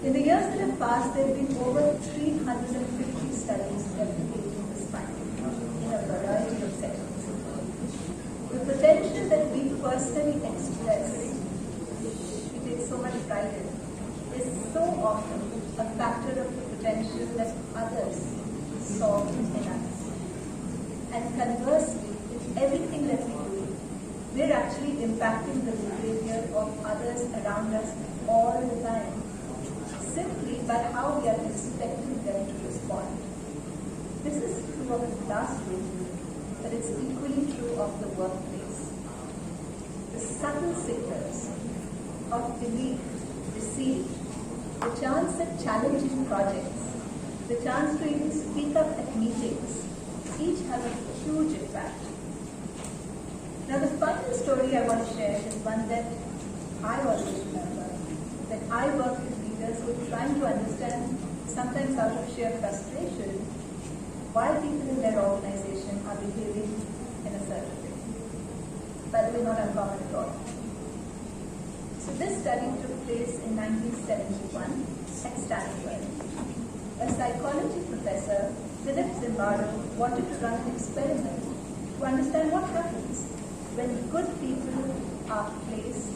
In the years that have passed, there have been over 350 studies replicating this finding in a variety of settings. The potential that we personally express, which we take so much pride in, is so often a factor of the potential that others saw in us. And conversely, in everything that we do, we're actually impacting the behavior of others around us all the time, simply by how we are expecting them to respond. This is true of the classroom, but it's equally true of the workplace. The subtle signals of belief received, the chance at challenging projects, the chance to even speak up at meetings, each have a huge impact. Now, the final story I want to share is one that I always remember, that I work with leaders who are trying to understand, sometimes out of sheer frustration, why people in their organization are behaving in a certain way. By the way, not uncommon at all. So this study took place in 1971 at Stanford. A psychology professor, Philip Zimbardo, wanted to run an experiment to understand what happens when good people are placed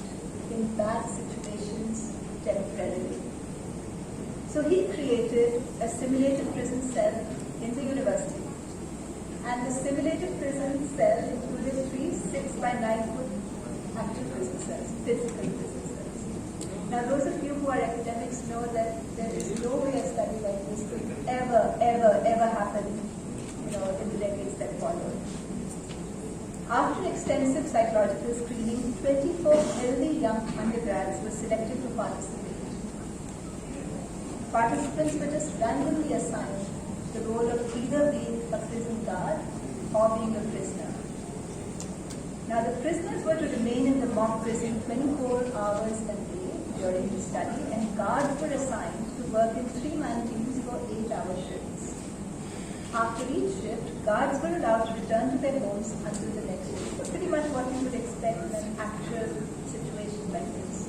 in bad situations temporarily. So he created a simulated prison cell in the university. And the simulated prison cell included 3 6-by-9-foot actual prison cells, physical prison cells. Now those of you who are academics know that there is no way a study like this could ever happen, in the decades that followed. After extensive psychological screening, 24 healthy young undergrads were selected to participate. Participants were just randomly assigned the role of either being a prison guard or being a prisoner. Now the prisoners were to remain in the mock prison 24 hours a day during the study, and guards were assigned to work in 3-man teams for 8-hour shifts. After each shift, guards were allowed to return to their homes until the next shift. So pretty much what you would expect in an actual situation like this.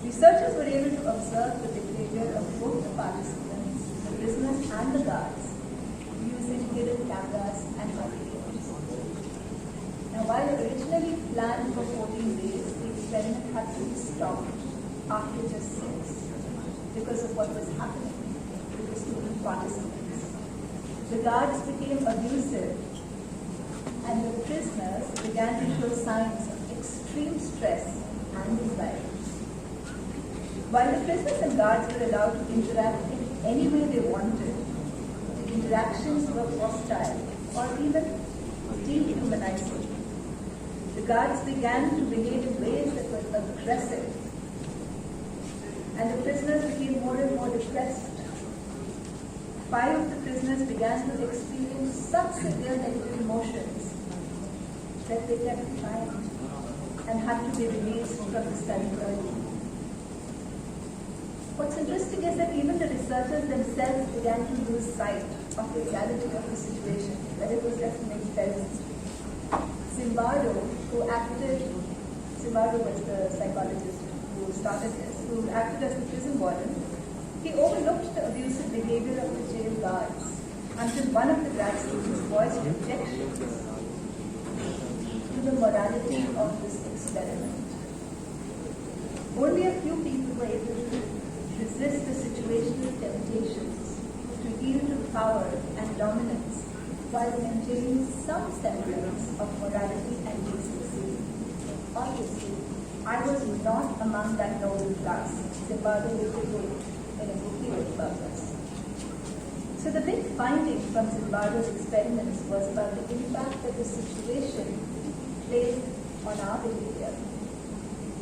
Researchers were able to observe the behavior of both the participants, the prisoners and the guards, using hidden cameras and radios. Now, while originally planned for 14 days, the experiment had to be stopped after just 6 because of what was happening with the student participants. The guards became abusive, and the prisoners began to show signs of extreme stress and anxiety. While the prisoners and guards were allowed to interact in any way they wanted, the interactions were hostile or even dehumanizing. The guards began to behave in ways that were aggressive, and the prisoners became more and more depressed. 5 of the prisoners began to experience such severe negative emotions that they kept crying and had to be released from the study early. What's interesting is that even the researchers themselves began to lose sight of the reality of the situation, that it was just an experiment. Zimbardo was the psychologist who started this, who acted as the prison warden. He overlooked the abusive behavior of the jail guards until one of the grad students voiced objections to the morality of this experiment. Only a few people were able to resist the situational temptations to yield to power and dominance while maintaining some semblance of morality and decency. Obviously, I was not among that noble class, Zimbardo later wrote in a book he wrote about us. So the big finding from Zimbardo's experiments was about the impact that the situation placed on our behavior.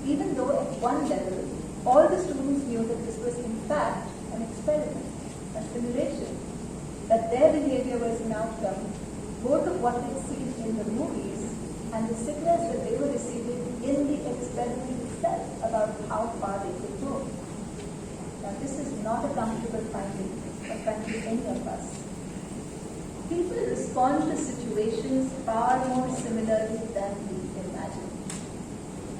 Even though at one level, all the students knew that this was in fact an experiment, a simulation, that their behavior was an outcome both of what they'd seen in the movies and the signals that they were receiving in the experiment itself about how far they could go. Now, this is not a comfortable finding, but frankly, any of us. People respond to situations far more similarly than we imagine.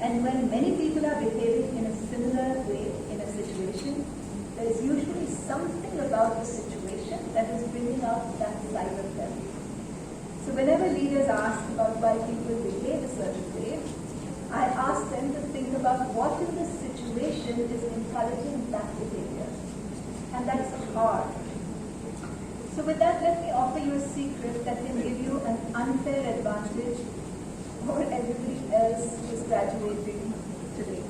And when many people are behaving in a similar way in a situation, situation is encouraging that behavior. And that's hard. So with that, let me offer you a secret that can give you an unfair advantage over everybody else who's graduating today,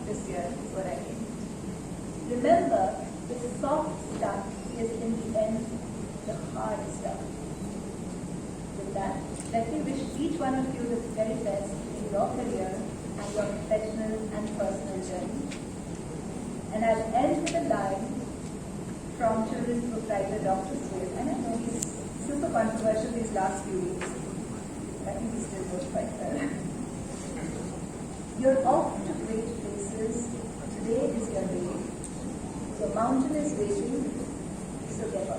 this year, is what I mean. Remember, the soft stuff is in the end the hard stuff. With that, let me wish each one of you the very best in your career and your professional and personal journey. And I'll end with a line from children's book writer Dr. Swift. And I know he's super controversial these last few weeks. I think he still goes quite well. You're off to great places. Today is your day. Your mountain is waiting, so get on.